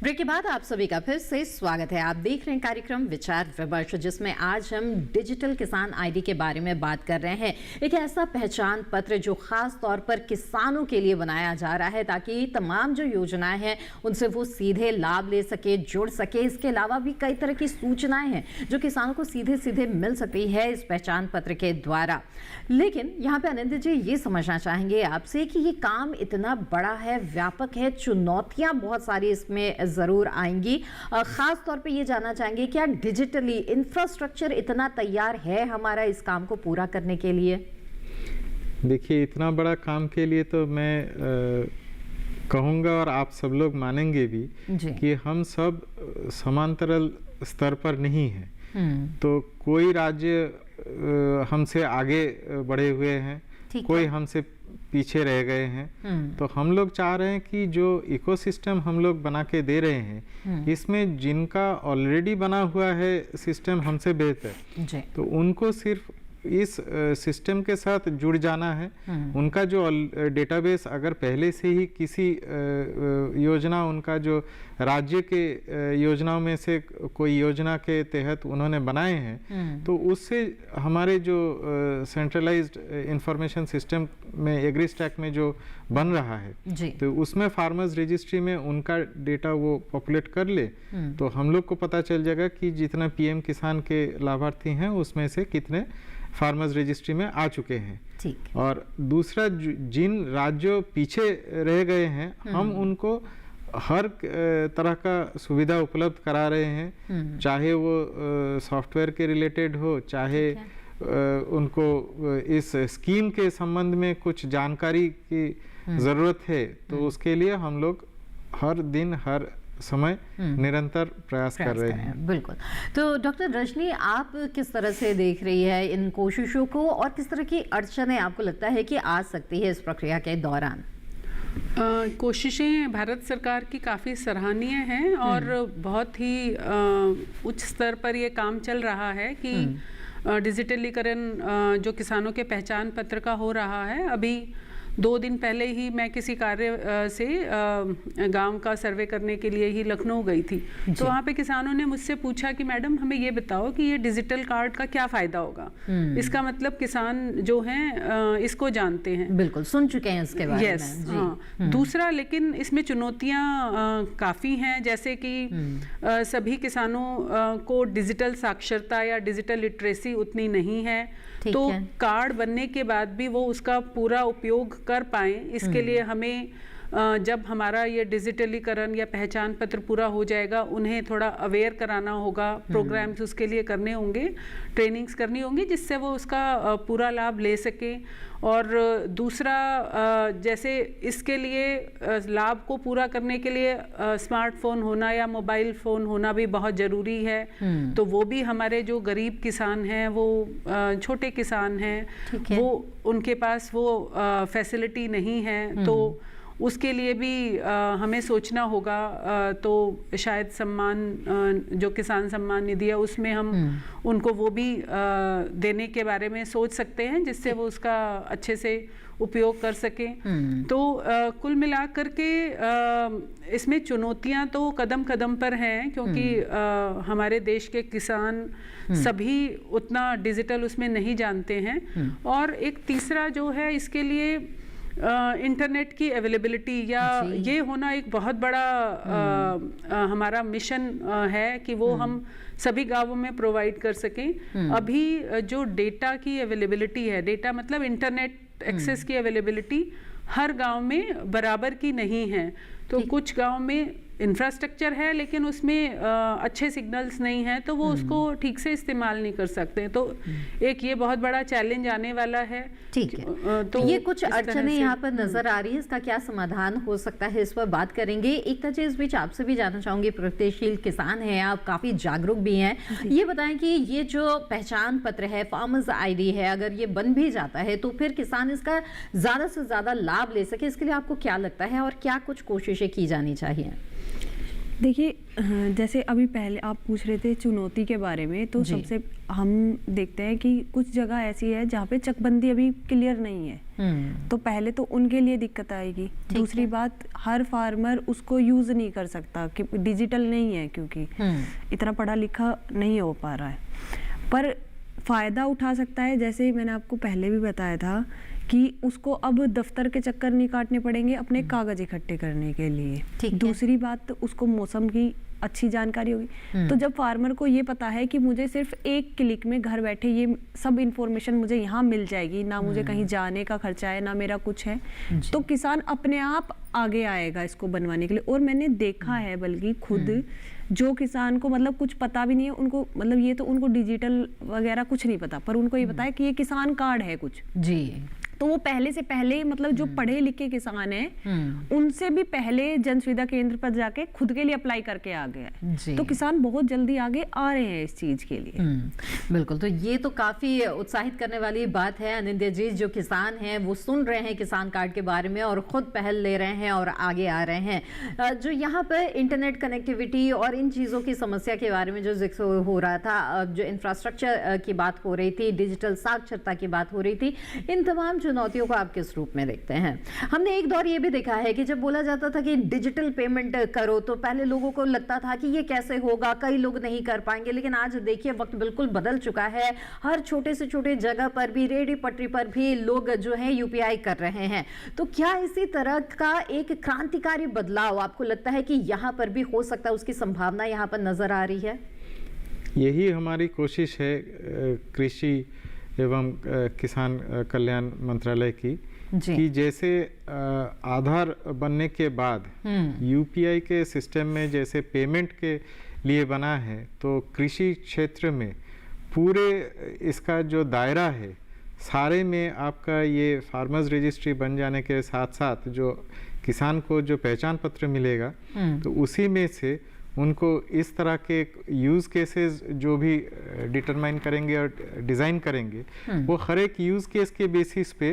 ब्रेक के बाद आप सभी का फिर से स्वागत है। आप देख रहे हैं कार्यक्रम विचार विमर्श, जिसमें आज हम डिजिटल किसान आईडी के बारे में बात कर रहे हैं। एक ऐसा पहचान पत्र जो खास तौर पर किसानों के लिए बनाया जा रहा है ताकि तमाम जो योजनाएं हैं उनसे वो सीधे लाभ ले सके, जुड़ सके। इसके अलावा भी कई तरह की सूचनाएं हैं जो किसानों को सीधे सीधे मिल सकती है इस पहचान पत्र के द्वारा। लेकिन यहाँ पे आनंद जी ये समझना चाहेंगे आपसे कि ये काम इतना बड़ा है, व्यापक है, चुनौतियां बहुत सारी इसमें जरूर आएंगी। खास तौर पे ये जानना चाहेंगे क्या डिजिटली इंफ्रास्ट्रक्चर इतना तैयार है हमारा इस काम को पूरा करने के लिए? देखिए, इतना बड़ा काम के लिए तो मैं कहूँगा और आप सब लोग मानेंगे भी कि हम सब समांतरल स्तर पर नहीं हैं। तो कोई राज्य हमसे आगे बढ़े हुए हैं, कोई हमसे पीछे रह गए हैं। तो हम लोग चाह रहे हैं कि जो इकोसिस्टम हम लोग बना के दे रहे हैं, इसमें जिनका ऑलरेडी बना हुआ है सिस्टम हमसे बेहतर, तो उनको सिर्फ इस सिस्टम के साथ जुड़ जाना है। उनका जो डेटाबेस अगर पहले से ही किसी योजना, उनका जो राज्य के योजनाओं में से कोई योजना के तहत उन्होंने बनाए हैं, तो उससे हमारे जो सेंट्रलाइज्ड इंफॉर्मेशन सिस्टम में एग्रीस्टैक में जो बन रहा है, तो उसमें फार्मर्स रजिस्ट्री में उनका डेटा वो पॉपुलेट कर ले, तो हम लोग को पता चल जाएगा कि जितना पीएम किसान के लाभार्थी हैं उसमें से कितने फार्मर्स रजिस्ट्री में आ चुके हैं। और दूसरा, जिन राज्यों पीछे रह गए हैं, हम उनको हर तरह का सुविधा उपलब्ध करा रहे हैं, चाहे वो सॉफ्टवेयर के रिलेटेड हो, चाहे उनको इस स्कीम के संबंध में कुछ जानकारी की ज़रूरत है, तो उसके लिए हम लोग हर दिन हर समय निरंतर प्रयास कर रहे हैं। बिल्कुल। तो डॉक्टर रजनी, आप किस तरह से देख रही है इन कोशिशों को और किस तरह की अड़चनें आपको लगता है कि आ सकती है इस प्रक्रिया के दौरान? कोशिशें भारत सरकार की काफ़ी सराहनीय हैं और बहुत ही उच्च स्तर पर ये काम चल रहा है कि डिजिटलीकरण जो किसानों के पहचान पत्र का हो रहा है। अभी 2 दिन पहले ही मैं किसी कार्य से गांव का सर्वे करने के लिए ही लखनऊ गई थी, तो वहाँ पे किसानों ने मुझसे पूछा कि मैडम हमें ये बताओ कि ये डिजिटल कार्ड का क्या फ़ायदा होगा। इसका मतलब किसान जो हैं इसको जानते हैं, बिल्कुल सुन चुके हैं इसके बारे में। हाँ। दूसरा, लेकिन इसमें चुनौतियाँ काफ़ी हैं, जैसे कि सभी किसानों को डिजिटल साक्षरता या डिजिटल लिटरेसी उतनी नहीं है, तो कार्ड बनने के बाद भी वो उसका पूरा उपयोग कर पाएं, इसके लिए हमें जब हमारा ये डिजिटलीकरण या पहचान पत्र पूरा हो जाएगा, उन्हें थोड़ा अवेयर कराना होगा, प्रोग्राम्स उसके लिए करने होंगे, ट्रेनिंग्स करनी होंगी, जिससे वो उसका पूरा लाभ ले सके। और दूसरा, जैसे इसके लिए लाभ को पूरा करने के लिए स्मार्टफोन होना या मोबाइल फ़ोन होना भी बहुत ज़रूरी है। तो वो भी हमारे जो गरीब किसान हैं, वो छोटे किसान हैं, वो उनके पास वो फैसिलिटी नहीं है, तो उसके लिए भी हमें सोचना होगा। तो शायद सम्मान जो किसान सम्मान निधि है उसमें हम उनको वो भी देने के बारे में सोच सकते हैं, जिससे वो उसका अच्छे से उपयोग कर सकें। तो कुल मिलाकर के इसमें चुनौतियां तो कदम कदम पर हैं, क्योंकि हमारे देश के किसान सभी उतना डिजिटल उसमें नहीं जानते हैं। और एक तीसरा जो है, इसके लिए इंटरनेट की अवेलेबिलिटी या ये होना एक बहुत बड़ा हमारा मिशन है कि वो हम सभी गांवों में प्रोवाइड कर सकें। अभी जो डेटा की अवेलेबिलिटी है, डेटा मतलब इंटरनेट एक्सेस की अवेलेबिलिटी हर गांव में बराबर की नहीं है। तो कुछ गांव में इंफ्रास्ट्रक्चर है लेकिन उसमें अच्छे सिग्नल्स नहीं हैं, तो वो उसको ठीक से इस्तेमाल नहीं कर सकते। तो एक ये बहुत बड़ा चैलेंज आने वाला है। ठीक है, तो ये कुछ अड़चनें यहाँ पर नजर आ रही है, इसका क्या समाधान हो सकता है, इस पर बात करेंगे। एक तरह इस बीच आपसे भी जानना चाहूंगी, प्रगतिशील किसान हैं आप, काफी जागरूक भी हैं, ये बताएं कि ये जो पहचान पत्र है, फार्मर्स आईडी है, अगर ये बन भी जाता है तो फिर किसान इसका ज्यादा से ज्यादा लाभ ले सके, इसके लिए आपको क्या लगता है और क्या कुछ कोशिशें की जानी चाहिए? देखिए जैसे अभी पहले आप पूछ रहे थे चुनौती के बारे में, तो सबसे हम देखते हैं कि कुछ जगह ऐसी है जहाँ पे चकबंदी अभी क्लियर नहीं है, तो पहले तो उनके लिए दिक्कत आएगी। दूसरी बात, हर फार्मर उसको यूज नहीं कर सकता कि डिजिटल नहीं है, क्योंकि इतना पढ़ा लिखा नहीं हो पा रहा है, पर फायदा उठा सकता है। जैसे मैंने आपको पहले भी बताया था कि उसको अब दफ्तर के चक्कर नहीं काटने पड़ेंगे अपने कागज इकट्ठे करने के लिए। दूसरी बात, उसको मौसम की अच्छी जानकारी होगी। तो जब फार्मर को ये पता है कि मुझे सिर्फ एक क्लिक में घर बैठे ये सब इंफॉर्मेशन मुझे यहाँ मिल जाएगी, ना मुझे कहीं जाने का खर्चा है, ना मेरा कुछ है, तो किसान अपने आप आगे आएगा इसको बनवाने के लिए। और मैंने देखा है बल्कि खुद जो किसान को मतलब कुछ पता भी नहीं है, उनको मतलब ये तो उनको डिजिटल वगैरह कुछ नहीं पता, पर उनको ये पता है कि ये किसान कार्ड है कुछ जी, तो वो पहले से पहले मतलब जो पढ़े लिखे किसान हैं उनसे भी पहले जन सुविधा केंद्र पर जाके खुद के लिए अप्लाई करके आ गया है। तो किसान बहुत जल्दी आगे आ रहे हैं इस चीज के लिए। बिल्कुल, तो ये तो काफी उत्साहित करने वाली बात है अनिंद्य जी। जो किसान हैं वो सुन रहे हैं किसान कार्ड के बारे में और खुद पहल ले रहे हैं और आगे आ रहे हैं। जो यहाँ पर इंटरनेट कनेक्टिविटी और इन चीजों की समस्या के बारे में जो जिक्र हो रहा था, जो इंफ्रास्ट्रक्चर की बात हो रही थी, डिजिटल साक्षरता की बात हो रही थी, इन तमाम चुनौतियों को आप किस रूप में देखते हैं? हमने एक दौर ये भी देखा है कि जब बोला जाता था कि डिजिटल पेमेंट करो तो पहले लोगों को लगता था कि ये कैसे होगा, कई लोग नहीं कर पाएंगे, लेकिन आज देखिए वक्त बिल्कुल बदल चुका है। हर छोटे से छोटे जगह पर भी, रेडी पटरी पर भी लोग जो है यूपीआई कर रहे हैं। तो क्या इसी तरह का एक क्रांतिकारी बदलाव आपको लगता है कि यहाँ पर भी हो सकता है, उसकी संभावना यहाँ पर नजर आ रही है? यही हमारी कोशिश है कृषि एवं किसान कल्याण मंत्रालय की, कि जैसे आधार बनने के बाद यूपीआई के सिस्टम में जैसे पेमेंट के लिए बना है, तो कृषि क्षेत्र में पूरे इसका जो दायरा है सारे में आपका ये फार्मर्स रजिस्ट्री बन जाने के साथ साथ जो किसान को जो पहचान पत्र मिलेगा, तो उसी में से उनको इस तरह के यूज़ केसेस जो भी डिटरमाइन करेंगे और डिज़ाइन करेंगे, वो हर एक यूज़ केस के बेसिस पे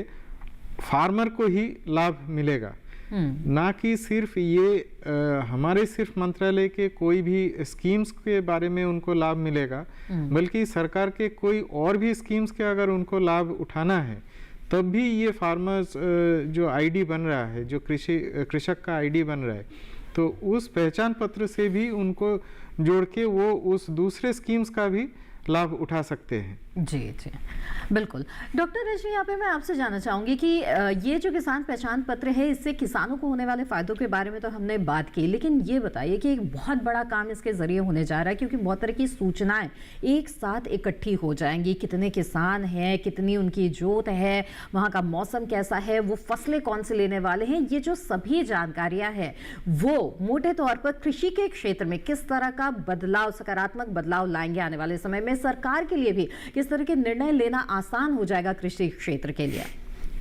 फार्मर को ही लाभ मिलेगा, ना कि सिर्फ ये हमारे सिर्फ मंत्रालय के कोई भी स्कीम्स के बारे में उनको लाभ मिलेगा, बल्कि सरकार के कोई और भी स्कीम्स के अगर उनको लाभ उठाना है तब भी ये फार्मर्स जो आईडी बन रहा है, जो कृषक का आईडी बन रहा है, तो उस पहचान पत्र से भी उनको जोड़ के वो उस दूसरे स्कीम्स का भी लाभ उठा सकते हैं। जी जी बिल्कुल। डॉक्टर रजनी, यहाँ पे मैं आपसे जानना चाहूँगी कि ये जो किसान पहचान पत्र है, इससे किसानों को होने वाले फ़ायदों के बारे में तो हमने बात की, लेकिन ये बताइए कि एक बहुत बड़ा काम इसके ज़रिए होने जा रहा है, क्योंकि बहुत तरह की सूचनाएं एक साथ इकट्ठी हो जाएंगी। कितने किसान हैं, कितनी उनकी जोत है, वहाँ का मौसम कैसा है, वो फसलें कौन से लेने वाले हैं, ये जो सभी जानकारियाँ हैं वो मोटे तौर पर कृषि के क्षेत्र में किस तरह का बदलाव, सकारात्मक बदलाव लाएंगे आने वाले समय में। सरकार के लिए भी किस तरह के निर्णय लेना आसान हो जाएगा कृषि क्षेत्र के लिए?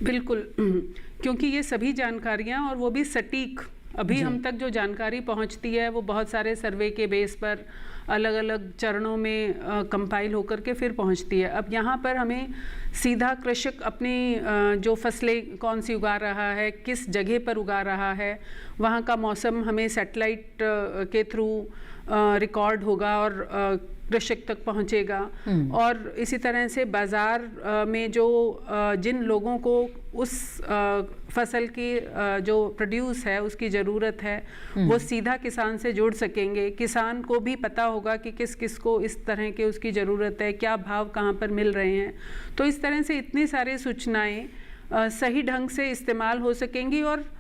बिल्कुल, क्योंकि ये सभी जानकारियां और वो भी सटीक, अभी हम तक जो जानकारी पहुंचती है वो बहुत सारे सर्वे के बेस पर अलग अलग चरणों में कंपाइल होकर के फिर पहुंचती है। अब यहाँ पर हमें सीधा कृषक अपनी जो फसलें कौन सी उगा रहा है, किस जगह पर उगा रहा है, वहाँ का मौसम हमें सैटेलाइट के थ्रू रिकॉर्ड होगा और कृषक तक पहुंचेगा। और इसी तरह से बाज़ार में जो जिन लोगों को उस फसल की जो प्रोड्यूस है उसकी ज़रूरत है, वो सीधा किसान से जुड़ सकेंगे। किसान को भी पता होगा कि किस किस को इस तरह के उसकी ज़रूरत है, क्या भाव कहाँ पर मिल रहे हैं। तो इस तरह से इतनी सारी सूचनाएं सही ढंग से इस्तेमाल हो सकेंगी और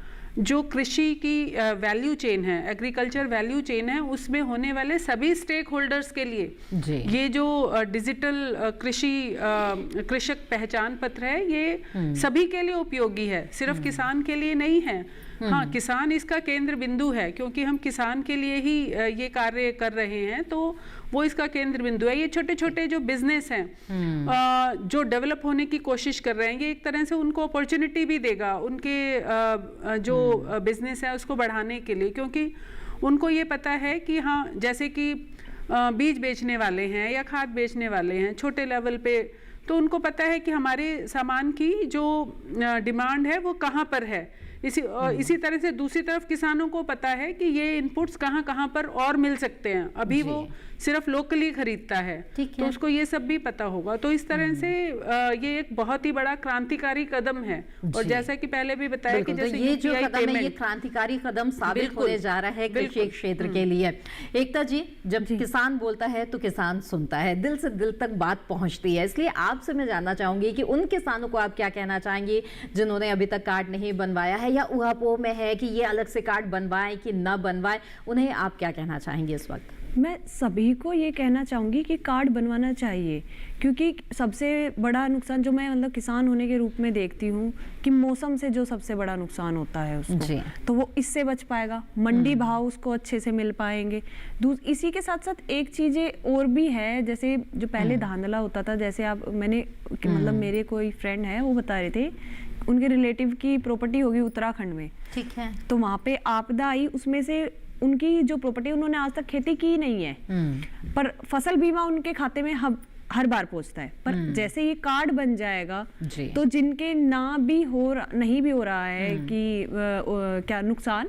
जो कृषि की वैल्यू चेन है, एग्रीकल्चर वैल्यू चेन है, उसमें होने वाले सभी स्टेक होल्डर्स के लिए ये जो डिजिटल कृषक पहचान पत्र है, ये सभी के लिए उपयोगी है, सिर्फ किसान के लिए नहीं है। हाँ, किसान इसका केंद्र बिंदु है, क्योंकि हम किसान के लिए ही ये कार्य कर रहे हैं, तो वो इसका केंद्र बिंदु है। ये छोटे छोटे जो बिजनेस हैं जो डेवलप होने की कोशिश कर रहे हैं, ये एक तरह से उनको अपॉर्चुनिटी भी देगा उनके जो बिजनेस है उसको बढ़ाने के लिए, क्योंकि उनको ये पता है कि हाँ, जैसे कि बीज बेचने वाले हैं या खाद बेचने वाले हैं छोटे लेवल पे, तो उनको पता है कि हमारे सामान की जो डिमांड है वो कहाँ पर है, इसी तरह से दूसरी तरफ किसानों को पता है कि ये इनपुट्स कहाँ कहाँ पर और मिल सकते हैं। अभी वो सिर्फ लोकली खरीदता है, तो उसको ये सब भी पता होगा। तो इस तरह से ये एक बहुत ही बड़ा क्रांतिकारी कदम है। और जैसा कि पहले भी बताया कि जैसे ये जो कदम है, ये क्रांतिकारी कदम साबित होने जा रहा है कृषि क्षेत्र के लिए। एकता जी, जब किसान बोलता है तो किसान सुनता है, दिल से दिल तक बात पहुंचती है। इसलिए आपसे मैं जानना चाहूंगी कि उन किसानों को आप क्या कहना चाहेंगे जिन्होंने अभी तक कार्ड नहीं बनवाया है या ऊहापोह में है कि ये अलग से कार्ड बनवाएं कि ना बनवाएं, उन्हें आप क्या कहना चाहेंगे इस वक्त? मैं सभी को ये कहना चाहूँगी कि कार्ड बनवाना चाहिए, क्योंकि सबसे बड़ा नुकसान जो मैं मतलब किसान होने के रूप में देखती हूँ कि मौसम से जो सबसे बड़ा नुकसान होता है उसको, तो वो इससे बच पाएगा, मंडी भाव उसको अच्छे से मिल पाएंगे। इसी के साथ साथ एक चीज़ें और भी है, जैसे जो पहले धांधला होता था, जैसे आप मतलब मेरे कोई फ्रेंड है वो बता रहे थे उनके रिलेटिव की प्रॉपर्टी होगी उत्तराखंड में, ठीक है, तो वहाँ पे आपदा आई, उसमें से उनकी जो प्रॉपर्टी उन्होंने आज तक खेती की नहीं है, पर फसल बीमा उनके खाते में हर बार पहुंचता है। पर जैसे ये कार्ड बन जाएगा तो जिनके नहीं भी हो रहा है कि क्या नुकसान,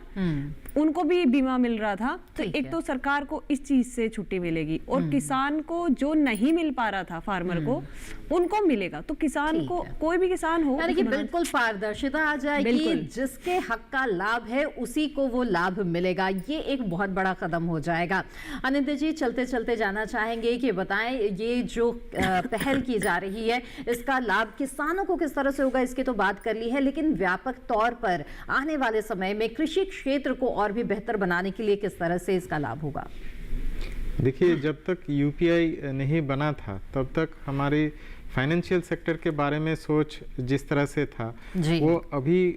उनको भी बीमा मिल रहा था, तो एक तो सरकार को इस चीज से छुट्टी मिलेगी और किसान को जो नहीं मिल पा रहा था फार्मर को उनको मिलेगा। तो किसान को, कोई भी किसान हो, यानी कि बिल्कुल पारदर्शिता आ जाएगी, जिसके हक का लाभ है उसी को वो लाभ मिलेगा। ये एक बहुत बड़ा कदम हो जाएगा। अनिंद्य जी, चलते चलते जाना चाहेंगे कि बताएं ये जो पहल की जा रही है इसका लाभ किसानों को किस तरह से होगा, इसकी तो बात कर ली है, लेकिन व्यापक तौर पर आने वाले समय में कृषि क्षेत्र को और भी बेहतर बनाने के लिए किस तरह से इसका लाभ होगा? देखिए, जब तक यूपीआई नहीं बना था तब तक हमारे फाइनेंशियल सेक्टर के बारे में सोच जिस तरह से था वो अभी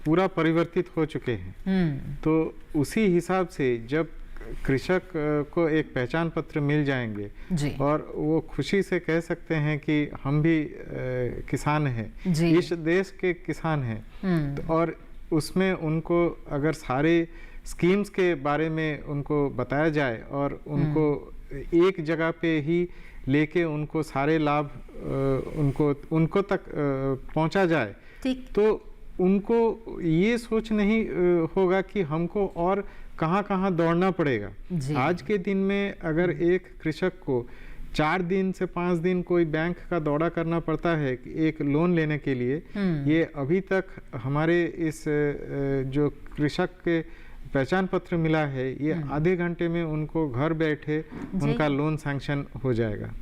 पूरा परिवर्तित हो चुके हैं। तो उसी हिसाब से जब कृषक को एक पहचान पत्र मिल जाएंगे और वो खुशी से कह सकते हैं कि हम भी किसान हैं, इस देश के किसान हैं, और उसमें उनको अगर सारे स्कीम्स के बारे में उनको बताया जाए और उनको एक जगह पे ही लेके उनको सारे लाभ उनको तक पहुंचा जाए, तो उनको ये सोच नहीं होगा कि हमको और कहाँ दौड़ना पड़ेगा। आज के दिन में अगर एक कृषक को 4 दिन से 5 दिन कोई बैंक का दौरा करना पड़ता है एक लोन लेने के लिए, ये अभी तक हमारे इस जो कृषक के पहचान पत्र मिला है, ये आधे घंटे में उनको घर बैठे उनका लोन सैंक्शन हो जाएगा।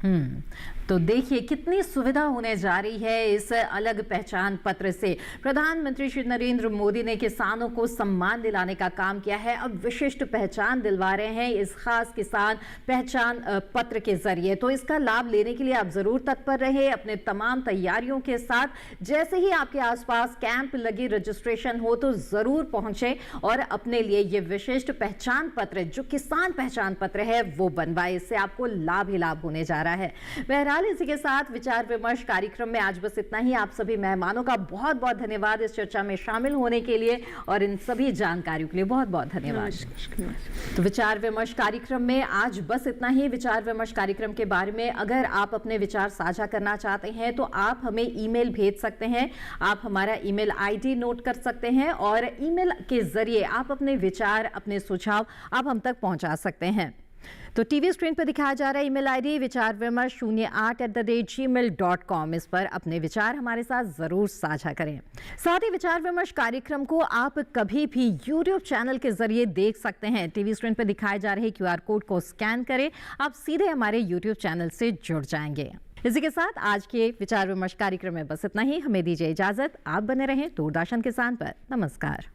तो देखिए कितनी सुविधा होने जा रही है इस अलग पहचान पत्र से। प्रधानमंत्री श्री नरेंद्र मोदी ने किसानों को सम्मान दिलाने का काम किया है, अब विशिष्ट पहचान दिलवा रहे हैं इस खास किसान पहचान पत्र के जरिए। तो इसका लाभ लेने के लिए आप जरूर तत्पर रहे अपने तमाम तैयारियों के साथ। जैसे ही आपके आसपास कैंप लगी, रजिस्ट्रेशन हो, तो जरूर पहुंचे और अपने लिए ये विशिष्ट पहचान पत्र जो किसान पहचान पत्र है वो बनवाए। इससे आपको लाभ ही लाभ होने जा रहा है। बहरहाल इसी के साथ विचार विमर्श कार्यक्रम में आज बस इतना ही। आप सभी मेहमानों का बहुत बहुत धन्यवाद इस चर्चा में शामिल होने के लिए और इन सभी जानकारियों के लिए बहुत बहुत धन्यवाद। तो विचार विमर्श कार्यक्रम में आज बस इतना ही। विचार विमर्श कार्यक्रम के बारे में अगर आप अपने विचार साझा करना चाहते हैं तो आप हमें ईमेल भेज सकते हैं। आप हमारा ईमेल आईडी नोट कर सकते हैं और ईमेल के जरिए आप अपने विचार, अपने सुझाव आप हम तक पहुंचा सकते हैं। तो टीवी स्क्रीन पर दिखाया जा रहा है ईमेल आईडी विचार विमर्श 08@gmail.com। इस पर अपने विचार हमारे साथ जरूर साझा करें। साथ ही विचार विमर्श कार्यक्रम को आप कभी भी यूट्यूब चैनल के जरिए देख सकते हैं। टीवी स्क्रीन पर दिखाए जा रहे QR कोड को स्कैन करें, आप सीधे हमारे यूट्यूब चैनल से जुड़ जाएंगे। इसी के साथ आज के विचार विमर्श कार्यक्रम में बस इतना ही। हमें दीजिए इजाजत। आप बने रहें दूरदर्शन किसान पर। नमस्कार।